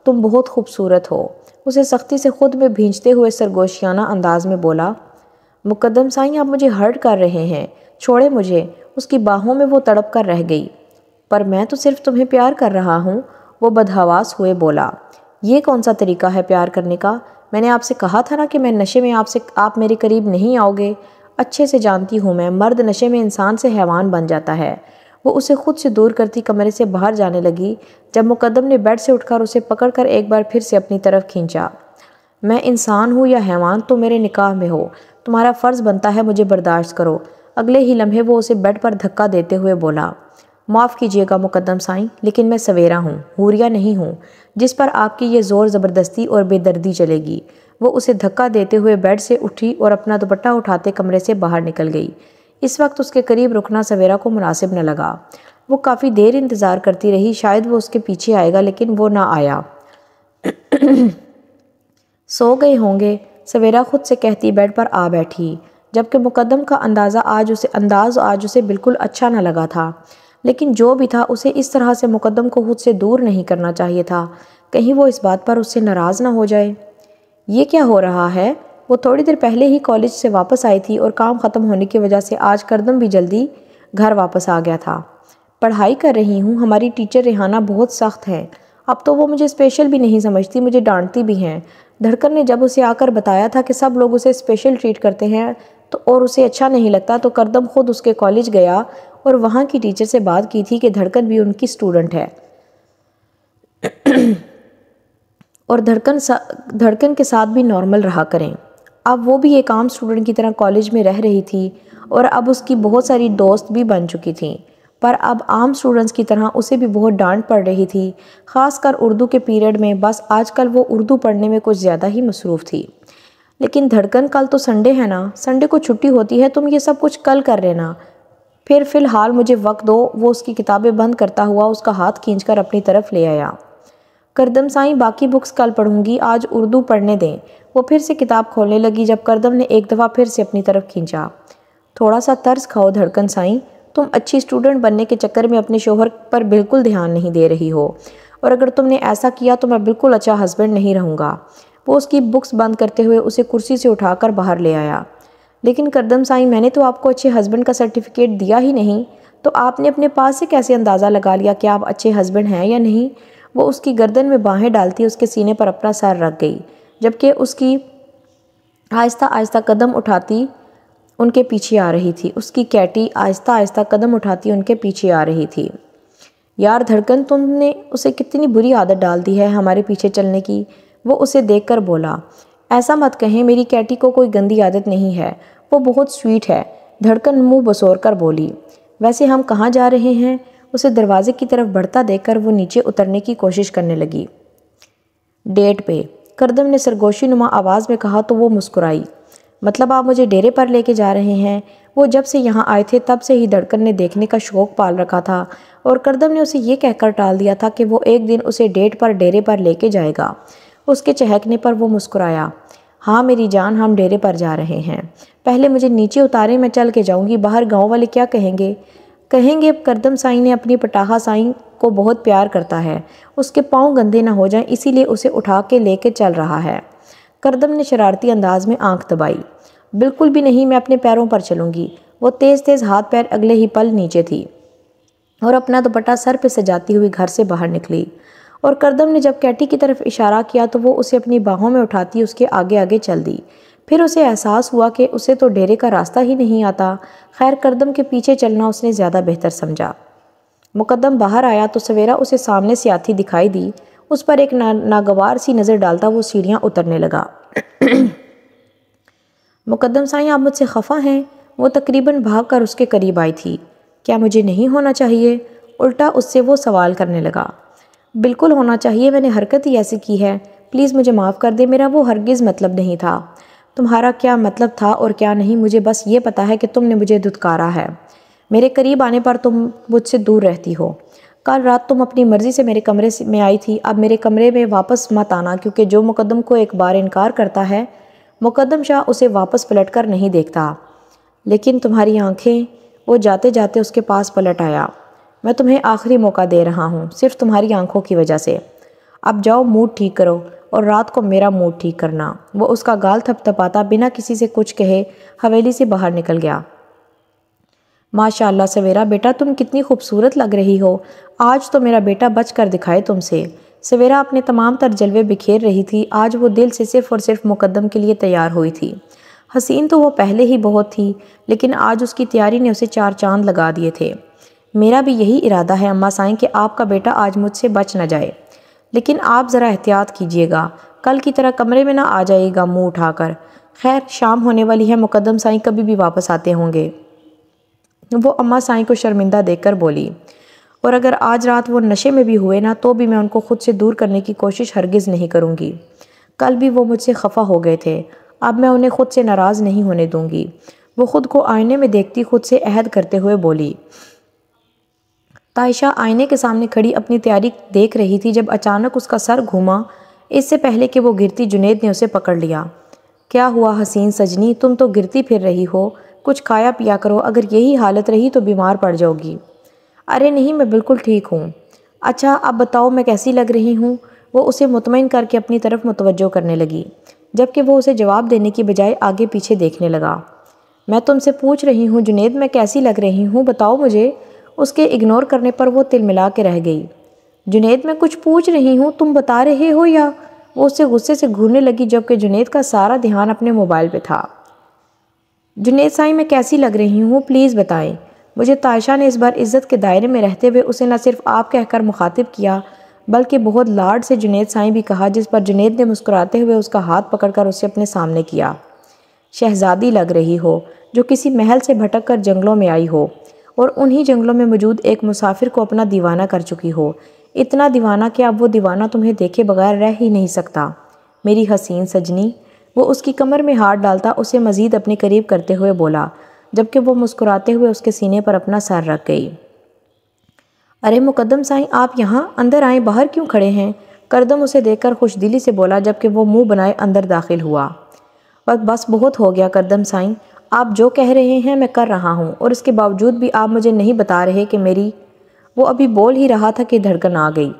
تم بہت خوبصورت ہو، اسے سختی سے خود میں بھینچتے ہوئے سرگوشیانہ انداز میں بولا۔ مقدم سائیں، آپ مجھے ہرٹ کر رہے ہیں، چھوڑے مجھے۔ اس کی باہوں میں وہ تڑپ کر رہ گئی۔ پر میں تو صرف تمہیں پیار کر رہا ہوں، وہ بدحواس ہوئے بولا۔ یہ کون سا طریقہ ہے پیار کرنے کا؟ میں نے آپ سے کہا تھا نا کہ میں نشے میں آپ میرے قریب نہیں آؤ گے۔ اچھے سے جانتی ہوں میں، مرد نشے میں انسان سے حیوان بن جاتا ہے۔ وہ اسے خود سے دور کرتی کمرے سے باہر جانے لگی جب مقدم نے بیڈ سے اٹھ کر اسے پکڑ کر ایک بار پھر سے اپنی طرف کھینچا۔ میں انسان ہوں یا حیوان، تو میرے نکاح میں ہو، تمہارا فرض بنتا ہے مجھے برداشت کرو۔ اگلے ہی لمحے وہ اسے بیڈ پر دھکا دیتے ہوئے بولا۔ معاف کیجیے گا مقدم سائیں، لیکن میں سویرا ہوں، حوریہ نہیں ہوں جس پر آپ کی یہ زور زبردستی اور بے دردی چلے گی۔ وہ اسے دھکا دیتے ہوئے بیڈ سے اٹھی اور اپنا دوپٹہ اٹھاتے کمرے سے باہر نکل گئی۔ اس وقت اس کے قریب رکنا سویرا کو مناسب نہ لگا۔ وہ کافی دیر انتظار کرتی رہی، شاید وہ اس کے پیچھے آئے گا، لیکن وہ نہ آیا۔ سو گئے ہوں گے، سویرا خود سے کہتی بیڈ پر آ بیٹھی، جبکہ مقدم کا انداز آج اسے بالکل اچھا نہ لگا تھا۔ لیکن جو بھی تھا، اسے اس طرح سے مقدم کو خود سے دور نہیں کرنا چاہیے تھا، کہیں وہ اس بات پر اس سے ناراض نہ ہو جائے۔ یہ کیا ہو رہا ہے؟ وہ تھوڑی دیر پہلے ہی کالج سے واپس آئی تھی اور کام ختم ہونے کی وجہ سے آج کردم بھی جلدی گھر واپس آ گیا تھا۔ پڑھائی کر رہی ہوں، ہماری ٹیچر ریحانہ بہت سخت ہے، اب تو وہ مجھے اسپیشل بھی نہیں سمجھتی، مجھے ڈانٹتی بھی ہیں۔ دھڑکن نے جب اسے آ کر بتایا تھا کہ سب لوگ اسے اسپیشل ٹریٹ کرتے ہیں اور اسے اچھا نہیں لگتا، تو کردم خود اس کے کالج گیا اور وہاں کی ٹیچر سے بات کی تھی کہ دھڑکن بھی ان کی اسٹوڈنٹ ہے اور دھڑکن کے ساتھ بھی نارمل رہا کریں۔ اب وہ بھی ایک عام اسٹوڈنٹ کی طرح کالج میں رہ رہی تھی اور اب اس کی بہت ساری دوست بھی بن چکی تھیں، پر اب عام اسٹوڈنٹس کی طرح اسے بھی بہت ڈانٹ پڑ رہی تھی، خاص کر اردو کے پیریڈ میں۔ بس آج کل وہ اردو پڑھنے میں کچھ زیادہ ہی مصروف تھی۔ لیکن دھڑکن، کل تو سنڈے ہے نا، سنڈے کو چھٹی ہوتی ہے، تم یہ سب کچھ کل کر لینا، پھر فی الحال مجھے وقت دو۔ وہ اس کی کتابیں بند کرتا ہوا اس کا ہاتھ کھینچ کر اپنی طرف لے آیا۔ کردم سائیں، باقی بکس کل پڑھوں گی، آج اردو پڑھنے دیں۔ وہ پھر سے کتاب کھولنے لگی جب کردم نے ایک دفعہ پھر سے اپنی طرف کھینچا۔ تھوڑا سا ترس کھاؤ دھڑکن سائیں، تم اچھی اسٹوڈنٹ بننے کے چکر میں اپنے شوہر پر بالکل دھیان نہیں دے رہی ہو، اور اگر تم نے ایسا کیا تو میں بالکل اچھا ہسبینڈ نہیں رہوں گا۔ وہ اس کی بکس بند کرتے ہوئے اسے کرسی سے اٹھا کر باہر لے آیا۔ لیکن کردم سائیں، میں نے تو آپ کو اچھے ہسبینڈ کا سرٹیفکیٹ دیا ہی نہیں، تو آپ نے اپنے پاس سے کیسے اندازہ لگا لیا کہ آپ اچھے ہسبینڈ ہیں یا نہیں؟ وہ اس کی گردن میں باہیں ڈالتی اس کے سینے پر اپنا سر رکھ گئی، جبکہ اس کی آہستہ آہستہ قدم اٹھاتی ان کے پیچھے آ رہی تھی۔ اس کی کیٹی آہستہ آہستہ قدم اٹھاتی ان کے پیچھے آ رہی تھی۔ یار دھڑکن، تم نے اسے کتنی بری عادت ڈال دی ہے ہمارے پیچھے چلنے کی، وہ اسے دیکھ کر بولا۔ ایسا مت کہیں، میری کیٹی کو کوئی گندی عادت نہیں ہے، وہ بہت سویٹ ہے، دھڑکن منہ بسور کر بولی۔ ویسے ہم کہاں جا رہے ہیں؟ اسے دروازے کی طرف بڑھتا دیکھ کر وہ نیچے اترنے کی کوشش کرنے لگی۔ ڈیٹ پہ، کردم نے سرگوشی نما آواز میں کہا تو وہ مسکرائی۔ مطلب آپ مجھے ڈیرے پر لے کے جا رہے ہیں؟ وہ جب سے یہاں آئے تھے تب سے ہی دھڑکن نے دیکھنے کا شوق پال رکھا تھا، اور کردم نے اسے یہ کہہ کر ٹال دیا تھا کہ وہ ایک دن اسے ڈیٹ پر ڈیرے پر لے کے جائے گا۔ اس کے چہکنے پر وہ مسکرایا۔ ہاں میری جان، ہم ڈیرے پر جا رہے ہیں، پہلے مجھے نیچے اتارے، میں چل کے جاؤں گی، باہر گاؤں والے کیا کہیں گے؟ کہیں گے کردم سائیں نے اپنی پٹاخہ سائیں کو بہت پیار کرتا ہے، اس کے پاؤں گندے نہ ہو جائیں، اسی لیے اسے اٹھا کے لے کے چل رہا ہے۔ کردم نے شرارتی انداز میں آنکھ دبائی۔ بالکل بھی نہیں، میں اپنے پیروں پر چلوں گی۔ وہ تیز تیز ہاتھ پیر اگلے ہی پل نیچے تھی اور اپنا دوپٹہ سر پہ سجاتی ہوئی گھر سے باہر نکلی، اور کردم نے جب کیٹی کی طرف اشارہ کیا تو وہ اسے اپنی باہوں میں اٹھاتی اس کے آگے آگے چل دی۔ پھر اسے احساس ہوا کہ اسے تو ڈیرے کا راستہ ہی نہیں آتا۔ خیر، کردم کے پیچھے چلنا اس نے زیادہ بہتر سمجھا۔ مقدم باہر آیا تو سویرا اسے سامنے سے آتی دکھائی دی۔ اس پر ایک ناگوار سی نظر ڈالتا وہ سیڑھیاں اترنے لگا۔ مقدم سائیں، آپ مجھ سے خفا ہیں؟ وہ تقریباً بھاگ کر اس کے قریب آئی تھی۔ کیا مجھے نہیں ہونا چاہیے؟ الٹا اس سے وہ سوال کرنے لگا۔ بالکل ہونا چاہیے، میں نے حرکت ہی ایسی کی ہے، پلیز مجھے معاف کر دے، میرا وہ ہرگز مطلب نہیں تھا۔ تمہارا کیا مطلب تھا اور کیا نہیں مجھے بس یہ پتا ہے کہ تم نے مجھے دھتکارا ہے۔ میرے قریب آنے پر تم مجھ سے دور رہتی ہو۔ کل رات تم اپنی مرضی سے میرے کمرے میں آئی تھی، اب میرے کمرے میں واپس مت آنا، کیونکہ جو مقدم کو ایک بار انکار کرتا ہے مقدم شاہ اسے واپس پلٹ کر نہیں دیکھتا۔ لیکن تمہاری آنکھیں، وہ جاتے جاتے اس کے پاس پلٹ آیا، میں تمہیں آخری موقع دے رہا ہوں صرف تمہاری آنکھوں کی وجہ سے۔ اب جاؤ موڈ ٹھیک کرو اور رات کو میرا موڈ ٹھیک کرنا۔ وہ اس کا گال تھپ تھپاتا بنا کسی سے کچھ کہے حویلی سے باہر نکل گیا۔ ماشاءاللہ سویرا بیٹا تم کتنی خوبصورت لگ رہی ہو، آج تو میرا بیٹا بچ کر دکھائے تم سے۔ سویرا اپنے تمام تر جلوے بکھیر رہی تھی، آج وہ دل سے صرف اور صرف مقدم کے لیے تیار ہوئی تھی۔ حسین تو وہ پہلے ہی بہت تھی، لیکن آج اس کی تیاری نے اسے 4 چاند لگا دیے تھے۔ میرا بھی یہی ارادہ ہے اماں سائیں کہ آپ کا بیٹا آج مجھ سے بچ نہ جائے، لیکن آپ ذرا احتیاط کیجیے گا، کل کی طرح کمرے میں نہ آ جائے گا منہ اٹھا کر۔ خیر شام ہونے والی ہے، مقدم سائیں کبھی بھی واپس آتے ہوں گے۔ وہ اماں سائیں کو شرمندہ دیکھ کر بولی، اور اگر آج رات وہ نشے میں بھی ہوئے نا تو بھی میں ان کو خود سے دور کرنے کی کوشش ہرگز نہیں کروں گی۔ کل بھی وہ مجھ سے خفا ہو گئے تھے، اب میں انہیں خود سے ناراض نہیں ہونے دوں گی۔ وہ خود کو آئینے میں دیکھتی خود سے عہد کرتے ہوئے بولی۔ تائشہ آئینے کے سامنے کھڑی اپنی تیاری دیکھ رہی تھی جب اچانک اس کا سر گھوما، اس سے پہلے کہ وہ گرتی جنید نے اسے پکڑ لیا۔ کیا ہوا حسین سجنی، تم تو گرتی پھر رہی ہو، کچھ کھایا پیا کرو، اگر یہی حالت رہی تو بیمار پڑ جاؤ گی۔ ارے نہیں میں بالکل ٹھیک ہوں۔ اچھا اب بتاؤ میں کیسی لگ رہی ہوں؟ وہ اسے مطمئن کر کے اپنی طرف متوجہ کرنے لگی، جبکہ وہ اسے جواب دینے کی بجائے آگے پیچھے دیکھنے لگا۔ میں تم سے پوچھ رہی ہوں جنید میں کیسی لگ رہی ہوں، بتاؤ مجھے۔ اس کے اگنور کرنے پر وہ تلملا کے رہ گئی۔ جنید میں کچھ پوچھ رہی ہوں، تم بتا رہے ہو یا؟ وہ اسے غصے سے گھورنے لگی جبکہ جنید کا سارا دھیان اپنے موبائل پہ تھا۔ جنید سائیں میں کیسی لگ رہی ہوں پلیز بتائیں مجھے۔ تائشہ نے اس بار عزت کے دائرے میں رہتے ہوئے اسے نہ صرف آپ کہہ کر مخاطب کیا بلکہ بہت لاڈ سے جنید سائیں بھی کہا، جس پر جنید نے مسکراتے ہوئے اس کا ہاتھ پکڑ کر اسے اپنے سامنے کیا۔ شہزادی لگ رہی ہو جو کسی محل سے بھٹک کر جنگلوں میں آئی ہو اور انہی جنگلوں میں موجود ایک مسافر کو اپنا دیوانہ کر چکی ہو، اتنا دیوانہ کہ اب وہ دیوانہ تمہیں دیکھے بغیر رہ ہی نہیں سکتا۔ میری حسین سجنی، وہ اس کی کمر میں ہاتھ ڈالتا اسے مزید اپنے قریب کرتے ہوئے بولا، جبکہ وہ مسکراتے ہوئے اس کے سینے پر اپنا سر رکھ گئی۔ ارے مقدم سائیں آپ یہاں، اندر آئیں، باہر کیوں کھڑے ہیں؟ کردم اسے دیکھ کر خوش دلی سے بولا جبکہ وہ منہ بنائے اندر داخل ہوا۔ بس بہت ہو گیا کردم سائیں، آپ جو کہہ رہے ہیں میں کر رہا ہوں، اور اس کے باوجود بھی آپ مجھے نہیں بتا رہے کہ میری… وہ ابھی بول ہی رہا تھا کہ دھڑکن آ گئی۔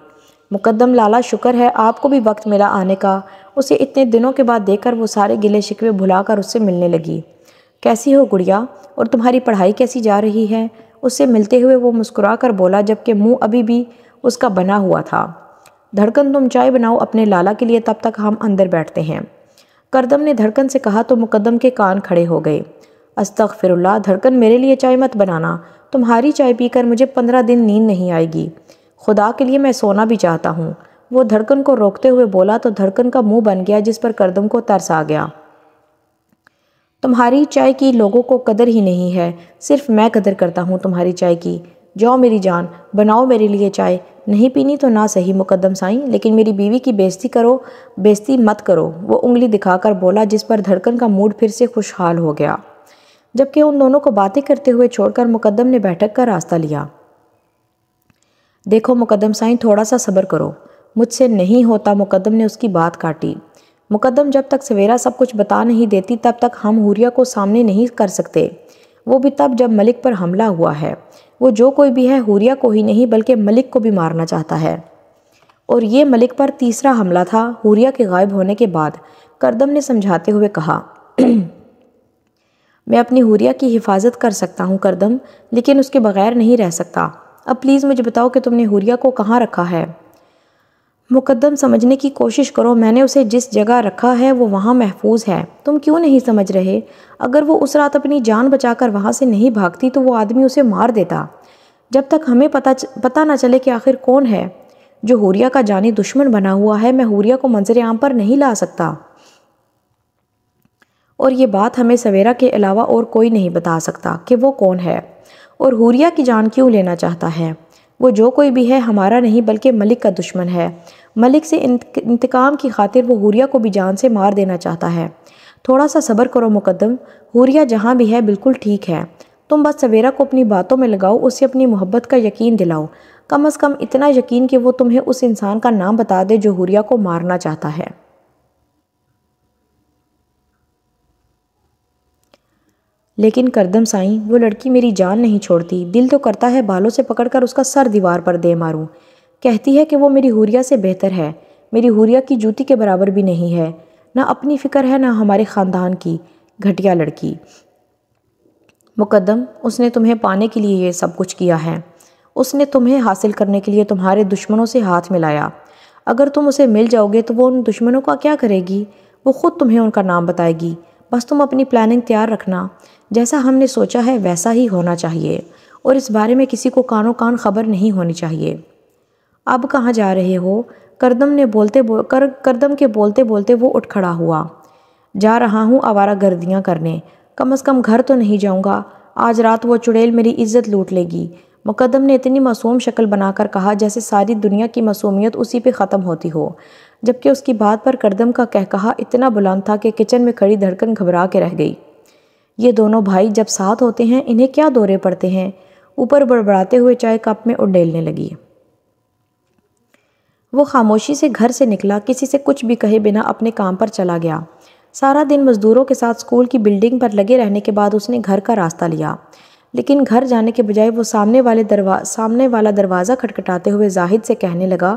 مقدم لالا شکر ہے آپ کو بھی وقت ملا آنے کا۔ اسے اتنے دنوں کے بعد دیکھ کر وہ سارے گلے شکوے بھلا کر اس سے ملنے لگی۔ کیسی ہو گڑیا، اور تمہاری پڑھائی کیسی جا رہی ہے؟ اس سے ملتے ہوئے وہ مسکرا کر بولا جبکہ منہ ابھی بھی اس کا بنا ہوا تھا۔ دھڑکن تم چائے بناؤ اپنے لالا کے لیے، تب تک ہم اندر بیٹھتے ہیں۔ کردم نے دھڑکن سے کہا تو مقدم کے کان کھڑے ہو گئے۔ استغفر اللہ، دھڑکن میرے لیے چائے مت بنانا، تمہاری چائے پی کر مجھے 15 دن نیند نہیں آئے گی، خدا کے لیے میں سونا بھی چاہتا ہوں۔ وہ دھڑکن کو روکتے ہوئے بولا تو دھڑکن کا منہ بن گیا جس پر کردم کو ترس آ گیا۔ تمہاری چائے کی لوگوں کو قدر ہی نہیں ہے، صرف میں قدر کرتا ہوں تمہاری چائے کی۔ جاؤ میری جان، بناؤ میرے لیے چائے، نہیں پینی تو نہ صحیح مقدم سائیں، لیکن میری بیوی کی بےزتی مت کرو، وہ انگلی دکھا کر بولا جس پر دھڑکن کا موڈ پھر سے خوشحال ہو گیا۔ جبکہ ان دونوں کو باتیں کرتے ہوئے چھوڑ کر مقدم نے بیٹھک کا راستہ لیا۔ دیکھو مقدم سائیں تھوڑا سا صبر کرو، مجھ سے نہیں ہوتا، مقدم نے اس کی بات کاٹی۔ مقدم جب تک سویرا سب کچھ بتا نہیں دیتی تب تک ہم حوریہ کو سامنے نہیں کر سکتے، وہ بھی تب جب ملک پر حملہ ہوا ہے۔ وہ جو کوئی بھی ہے حوریہ کو ہی نہیں بلکہ ملک کو بھی مارنا چاہتا ہے، اور یہ ملک پر تیسرا حملہ تھا حوریہ کے غائب ہونے کے بعد۔ کردم نے سمجھاتے ہوئے کہا، میں اپنی حوریہ کی حفاظت کر سکتا ہوں کردم، لیکن اس کے بغیر نہیں رہ سکتا۔ اب پلیز مجھے بتاؤ کہ تم نے حوریہ کو کہاں رکھا ہے؟ مقدم سمجھنے کی کوشش کرو، میں نے اسے جس جگہ رکھا ہے وہ وہاں محفوظ ہے، تم کیوں نہیں سمجھ رہے؟ اگر وہ اس رات اپنی جان بچا کر وہاں سے نہیں بھاگتی تو وہ آدمی اسے مار دیتا۔ جب تک ہمیں پتہ نہ چلے کہ آخر کون ہے جو حوریہ کا جانی دشمن بنا ہوا ہے، میں حوریہ کو منظر عام پر نہیں لا سکتا، اور یہ بات ہمیں سویرا کے علاوہ اور کوئی نہیں بتا سکتا کہ وہ کون ہے اور حوریہ کی جان کیوں لینا چاہتا ہے۔ وہ جو کوئی بھی ہے ہمارا نہیں بلکہ ملک کا دشمن ہے۔ ملک سے انتقام کی خاطر وہ حوریہ کو بھی جان سے مار دینا چاہتا ہے۔ تھوڑا سا صبر کرو مقدم، حوریہ جہاں بھی ہے بالکل ٹھیک ہے، تم بس سویرا کو اپنی باتوں میں لگاؤ، اسے اپنی محبت کا یقین دلاؤ، کم از کم اتنا یقین کہ وہ تمہیں اس انسان کا نام بتا دے جو حوریہ کو مارنا چاہتا ہے۔ لیکن کردم سائیں، وہ لڑکی میری جان نہیں چھوڑتی، دل تو کرتا ہے بالوں سے پکڑ کر اس کا سر دیوار پر دے ماروں۔ کہتی ہے کہ وہ میری حوریہ سے بہتر ہے، میری حوریہ کی جوتی کے برابر بھی نہیں ہے، نہ اپنی فکر ہے نہ ہمارے خاندان کی، گھٹیا لڑکی۔ مقدم، اس نے تمہیں پانے کے لیے یہ سب کچھ کیا ہے، اس نے تمہیں حاصل کرنے کے لیے تمہارے دشمنوں سے ہاتھ ملایا، اگر تم اسے مل جاؤ گے تو وہ ان دشمنوں کا کیا کرے گی؟ وہ خود تمہیں ان کا نام بتائے گی، بس تم اپنی پلاننگ تیار رکھنا، جیسا ہم نے سوچا ہے ویسا ہی ہونا چاہیے، اور اس بارے میں کسی کو کانوں کان خبر نہیں ہونی چاہیے۔ اب کہاں جا رہے ہو؟ کردم کے بولتے بولتے وہ اٹھ کھڑا ہوا۔ جا رہا ہوں آوارہ گردیاں کرنے، کم از کم گھر تو نہیں جاؤں گا، آج رات وہ چڑیل میری عزت لوٹ لے گی۔ مقدم نے اتنی معصوم شکل بنا کر کہا جیسے ساری دنیا کی معصومیت اسی پہ ختم ہوتی ہو، جبکہ اس کی بات پر کردم کا کہکہا اتنا بلند تھا کہ کچن میں کھڑی دھڑکن گھبرا کے رہ گئی۔ یہ دونوں بھائی جب ساتھ ہوتے ہیں انہیں کیا دورے پڑتے ہیں؟ اوپر بڑبڑاتے ہوئے چائے کپ میں اڈیلنے لگی۔ وہ خاموشی سے گھر سے نکلا، کسی سے کچھ بھی کہے بنا اپنے کام پر چلا گیا۔ سارا دن مزدوروں کے ساتھ اسکول کی بلڈنگ پر لگے رہنے کے بعد اس نے گھر کا راستہ لیا، لیکن گھر جانے کے بجائے وہ سامنے والا دروازہ کھٹکھٹاتے ہوئے زاہد سے کہنے لگا،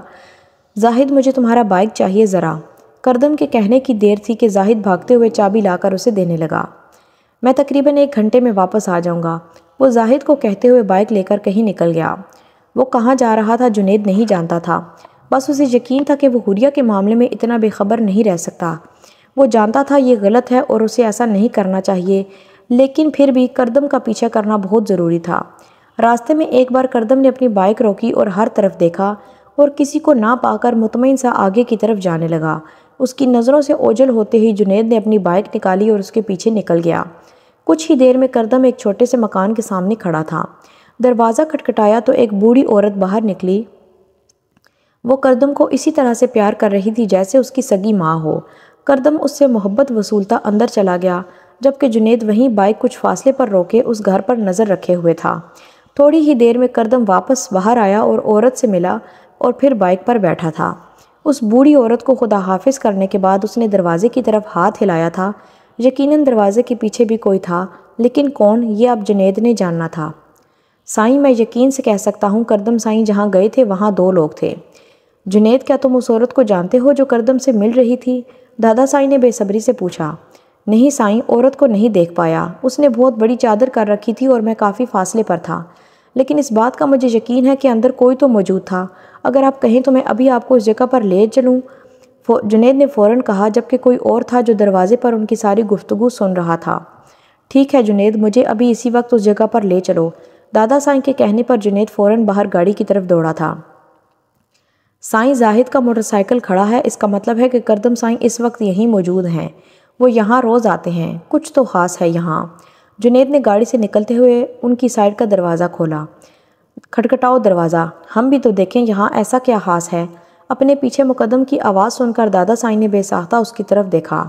زاہد مجھے تمہارا بائک چاہیے ذرا۔ کردم کے کہنے کی دیر تھی کہ زاہد بھاگتے ہوئے چابی لا کر اسے دینے لگا۔ میں تقریباً 1 گھنٹے میں واپس آ جاؤں گا، وہ زاہد کو کہتے ہوئے بائک لے کر کہیں نکل گیا۔ وہ کہاں جا رہا تھا جنید نہیں جانتا تھا، بس اسے یقین تھا کہ وہ حوریہ کے معاملے میں اتنا بے خبر نہیں رہ سکتا۔ وہ جانتا تھا یہ غلط ہے اور اسے ایسا نہیں کرنا چاہیے، لیکن پھر بھی کردم کا پیچھا کرنا بہت ضروری تھا۔ راستے میں ایک بار کردم نے اپنی بائک روکی اور ہر طرف دیکھا اور کسی کو نہ پا کر مطمئن سا آگے کی طرف جانے لگا۔ اس کی نظروں سے اوجھل ہوتے ہی جنید نے اپنی بائک نکالی اور اس کے پیچھے نکل گیا۔ کچھ ہی دیر میں کردم ایک چھوٹے سے مکان کے سامنے کھڑا تھا۔ دروازہ کھٹکھٹایا تو ایک بوڑھی عورت باہر نکلی۔ وہ کردم کو اسی طرح سے پیار کر رہی تھی جیسے اس کی سگی ماں ہو۔ کردم اس سے محبت وصولتا اندر چلا گیا، جبکہ جنید وہیں بائک کچھ فاصلے پر روکے اس گھر پر نظر رکھے ہوئے تھا۔ تھوڑی ہی دیر میں کردم واپس باہر آیا اور عورت سے ملا اور پھر بائک پر بیٹھا تھا۔ اس بوڑھی عورت کو خدا حافظ کرنے کے بعد اس نے دروازے کی طرف ہاتھ ہلایا تھا۔ یقیناً دروازے کے پیچھے بھی کوئی تھا، لیکن کون یہ اب جنید نے جاننا تھا۔ سائیں، میں یقین سے کہہ سکتا ہوں کردم سائیں جہاں گئے تھے وہاں 2 لوگ تھے۔ جنید، کیا تم اس عورت کو جانتے ہو جو کردم سے مل رہی تھی؟ دادا سائیں نے بے صبری سے پوچھا۔ نہیں سائیں، عورت کو نہیں دیکھ پایا، اس نے بہت بڑی چادر کر رکھی تھی اور میں کافی فاصلے پر تھا، لیکن اس بات کا مجھے یقین ہے کہ اندر کوئی تو موجود تھا۔ اگر آپ کہیں تو میں ابھی آپ کو اس جگہ پر لے چلوں؟ جنید نے فوراً کہا، جبکہ کوئی اور تھا جو دروازے پر ان کی ساری گفتگو سن رہا تھا۔ ٹھیک ہے جنید، مجھے ابھی اسی وقت اس جگہ پر لے چلو۔ دادا سائیں کے کہنے پر جنید فوراً باہر گاڑی کی طرف دوڑا تھا۔ سائیں، زاہد کا موٹر سائیکل کھڑا ہے، اس کا مطلب ہے کہ کردم سائیں اس وقت یہیں موجود ہیں، وہ یہاں روز آتے ہیں، کچھ تو خاص ہے یہاں۔ جنید نے گاڑی سے نکلتے ہوئے ان کی سائیڈ کا دروازہ کھولا۔ کھٹکھٹاؤ دروازہ، ہم بھی تو دیکھیں یہاں ایسا کیا خاص ہے۔ اپنے پیچھے مقدم کی آواز سن کر دادا سائیں نے بے ساختہ اس کی طرف دیکھا۔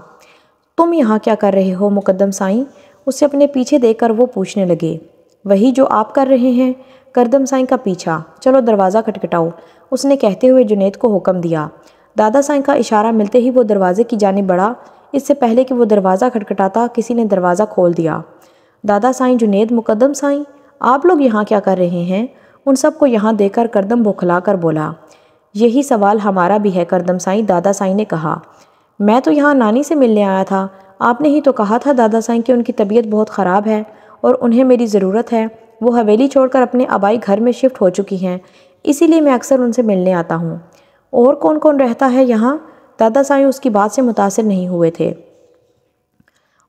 تم یہاں کیا کر رہے ہو مقدم سائیں؟ اسے اپنے پیچھے دیکھ کر وہ پوچھنے لگے۔ وہی جو آپ کر رہے ہیں، کردم سائیں کا پیچھا، چلو دروازہ کھٹکھٹاؤ، اس نے کہتے ہوئے جنید کو حکم دیا۔ دادا سائیں کا اشارہ ملتے ہی وہ دروازے کی جانب بڑھا۔ اس سے پہلے کہ وہ دروازہ کھٹکھٹاتا کسی نے دروازہ کھول دیا۔ دادا سائیں، جنید، مقدم سائیں، آپ لوگ یہاں کیا کر رہے ہیں؟ ان سب کو یہاں دیکھ کر کردم بوکھلا کر بولا۔ یہی سوال ہمارا بھی ہے کردم سائیں، دادا سائیں نے کہا۔ میں تو یہاں نانی سے ملنے آیا تھا، آپ نے ہی تو کہا تھا دادا سائیں کہ ان کی طبیعت بہت خراب ہے اور انہیں میری ضرورت ہے، وہ حویلی چھوڑ کر اپنے آبائی گھر میں شفٹ ہو چکی ہیں، اسی لیے میں اکثر ان سے ملنے آتا ہوں۔ اور کون کون رہتا ہے یہاں؟ دادا سائیں اس کی بات سے متاثر نہیں ہوئے تھے۔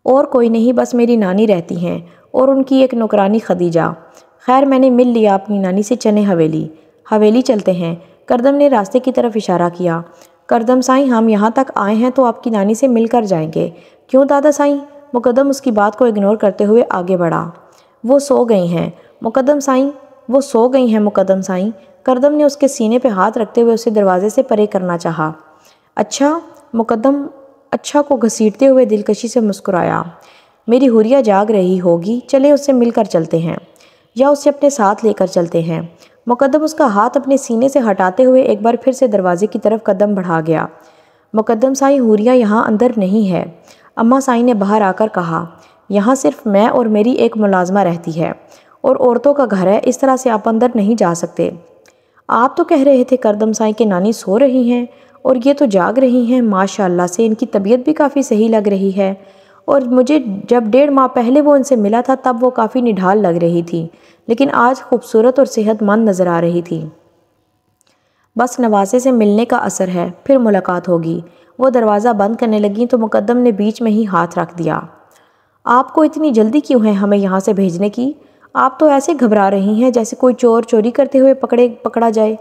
اور کوئی نہیں، بس میری نانی رہتی ہیں اور ان کی ایک نوکرانی خدیجہ۔ خیر میں نے مل لیا اپنی نانی سے، چلیں حویلی چلتے ہیں۔ کردم نے راستے کی طرف اشارہ کیا۔ کردم سائیں، ہم یہاں تک آئے ہیں تو آپ کی نانی سے مل کر جائیں گے۔ کیوں دادا سائیں؟ مقدم اس کی بات کو اگنور کرتے ہوئے آگے بڑھا۔ وہ سو گئی ہیں مقدم سائیں۔ کردم نے اس کے سینے پہ ہاتھ رکھتے ہوئے اسے دروازے سے پرے کرنا چاہا۔ اچھا اچھا کو گھسیٹتے ہوئے دلکشی سے مسکرایا۔ میری حوریہ جاگ رہی ہوگی، چلیں اس سے مل کر چلتے ہیں یا اسے اپنے ساتھ لے کر چلتے ہیں۔ مقدم اس کا ہاتھ اپنے سینے سے ہٹاتے ہوئے ایک بار پھر سے دروازے کی طرف قدم بڑھا گیا۔ مقدم سائیں، حوریہ یہاں اندر نہیں ہے، اماں سائیں نے باہر آ کر کہا۔ یہاں صرف میں اور میری ایک ملازمہ رہتی ہے اور عورتوں کا گھر ہے، اس طرح سے آپ اندر نہیں جا سکتے۔ آپ تو کہہ رہے تھے کردم سائیں کہ نانی سو رہی ہیں اور یہ تو جاگ رہی ہیں، ماشاءاللہ سے ان کی طبیعت بھی کافی صحیح لگ رہی ہے، اور مجھے جب 1.5 ماہ پہلے وہ ان سے ملا تھا تب وہ کافی نڈھال لگ رہی تھی، لیکن آج خوبصورت اور صحت مند نظر آ رہی تھی۔ بس نواسے سے ملنے کا اثر ہے، پھر ملاقات ہوگی۔ وہ دروازہ بند کرنے لگیں تو مقدم نے بیچ میں ہی ہاتھ رکھ دیا۔ آپ کو اتنی جلدی کیوں ہے ہمیں یہاں سے بھیجنے کی؟ آپ تو ایسے گھبرا رہی ہیں جیسے کوئی چور چوری کرتے ہوئے پکڑا جائے۔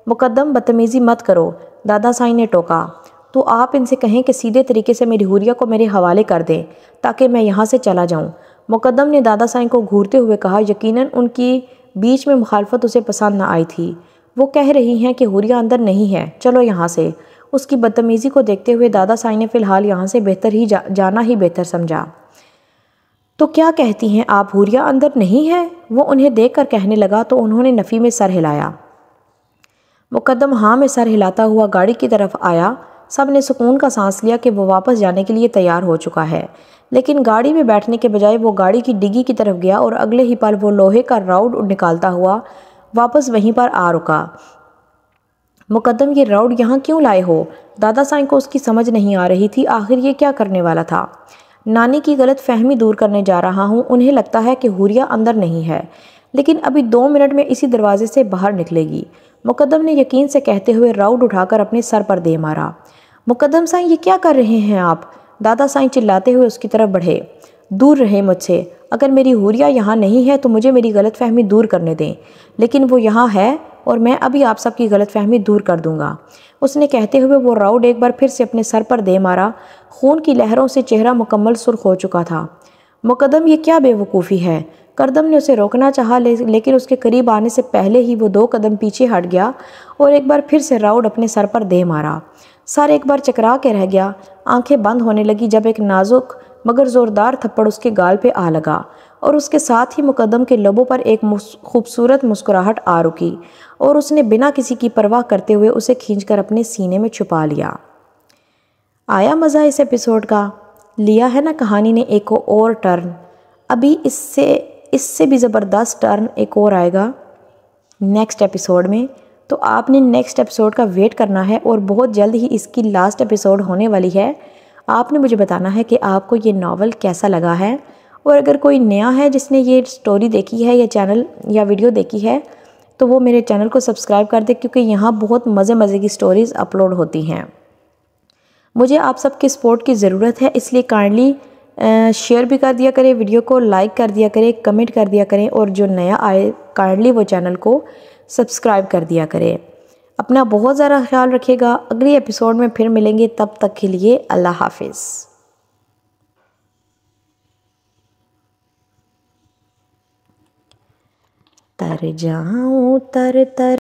مقدم، بدتمیزی مت کرو، دادا سائیں نے ٹوکا۔ تو آپ ان سے کہیں کہ سیدھے طریقے سے میری حوریہ کو میرے حوالے کر دیں تاکہ میں یہاں سے چلا جاؤں۔ مقدم نے دادا سائیں کو گھورتے ہوئے کہا۔ یقیناً ان کی بیچ میں مخالفت اسے پسند نہ آئی تھی۔ وہ کہہ رہی ہیں کہ حوریہ اندر نہیں ہے، چلو یہاں سے۔ اس کی بدتمیزی کو دیکھتے ہوئے دادا سائیں نے فی الحال یہاں سے جانا ہی بہتر سمجھا۔ تو کیا کہتی ہیں آپ، حوریہ اندر نہیں ہے؟ وہ انہیں دیکھ کر کہنے لگا تو انہوں نے نفی میں سر ہلایا۔ مقدم ہاں میں سر ہلاتا ہوا گاڑی کی طرف آیا۔ سب نے سکون کا سانس لیا کہ وہ واپس جانے کے لیے تیار ہو چکا ہے، لیکن گاڑی میں بیٹھنے کے بجائے وہ گاڑی کی ڈگی کی طرف گیا اور اگلے ہی پل وہ لوہے کا راؤڈ نکالتا ہوا واپس وہیں پر آ رکا۔ مقدم، یہ راؤڈ یہاں کیوں لائے ہو؟ دادا سائیں کو اس کی سمجھ نہیں آ رہی تھی، آخر یہ کیا کرنے والا تھا؟ نانی کی غلط فہمی دور کرنے جا رہا ہوں، انہیں لگتا ہے کہ حوریہ اندر نہیں ہے، لیکن ابھی 2 منٹ میں اسی دروازے سے باہر نکلے گی۔ مقدم نے یقین سے کہتے ہوئے راؤڈ اٹھا کر اپنے سر پر دے مارا۔ مقدم سائیں، یہ کیا کر رہے ہیں آپ؟ دادا سائیں چلاتے ہوئے اس کی طرف بڑھے۔ دور رہیں مجھ سے، اگر میری حوریہ یہاں نہیں ہے تو مجھے میری غلط فہمی دور کرنے دیں، لیکن وہ یہاں ہے اور میں ابھی آپ سب کی غلط فہمی دور کر دوں گا۔ اس نے کہتے ہوئے وہ راؤڈ ایک بار پھر سے اپنے سر پر دے مارا۔ خون کی لہروں سے چہرہ مکمل سرخ ہو چکا تھا۔ مقدم، یہ کیا بے وقوفی ہے؟ کردم نے اسے روکنا چاہا، لیکن اس کے قریب آنے سے پہلے ہی وہ 2 قدم پیچھے ہٹ گیا اور ایک بار پھر سے راؤڈ اپنے سر پر دے مارا۔ سر ایک بار چکرا کے رہ گیا، آنکھیں بند ہونے لگی جب ایک نازک مگر زوردار تھپڑ اس کے گال پہ آ لگا، اور اس کے ساتھ ہی مقدم کے لبوں پر ایک خوبصورت مسکراہٹ آ رکی اور اس نے بنا کسی کی پرواہ کرتے ہوئے اسے کھینچ کر اپنے سینے میں چھپا لیا۔ آیا مزہ اس ایپیسوڈ کا؟ لیا ہے نا کہانی نے ایک اور ٹرن۔ ابھی اس سے بھی زبردست ٹرن ایک اور آئے گا نیکسٹ ایپیسوڈ میں، تو آپ نے نیکسٹ ایپیسوڈ کا ویٹ کرنا ہے، اور بہت جلد ہی اس کی لاسٹ ایپیسوڈ ہونے والی ہے۔ آپ نے مجھے بتانا ہے کہ آپ کو یہ ناول کیسا لگا ہے، اور اگر کوئی نیا ہے جس نے یہ سٹوری دیکھی ہے یا چینل یا ویڈیو دیکھی ہے تو وہ میرے چینل کو سبسکرائب کر دے، کیونکہ یہاں بہت مزے کی سٹوریز اپلوڈ ہوتی ہیں۔ مجھے آپ سب کے سپورٹ کی ضرورت ہے، اس لیے کائنڈلی شیئر بھی کر دیا کرے، ویڈیو کو لائک کر دیا کرے، کمنٹ کر دیا کریں، اور جو نیا آئے کائنڈلی وہ چینل کو سبسکرائب کر دیا کرے۔ اپنا بہت زیادہ خیال رکھیے گا، اگلی ایپیسوڈ میں پھر ملیں گے، تب تک کے لیے اللہ حافظ۔ تر جاؤں تر تر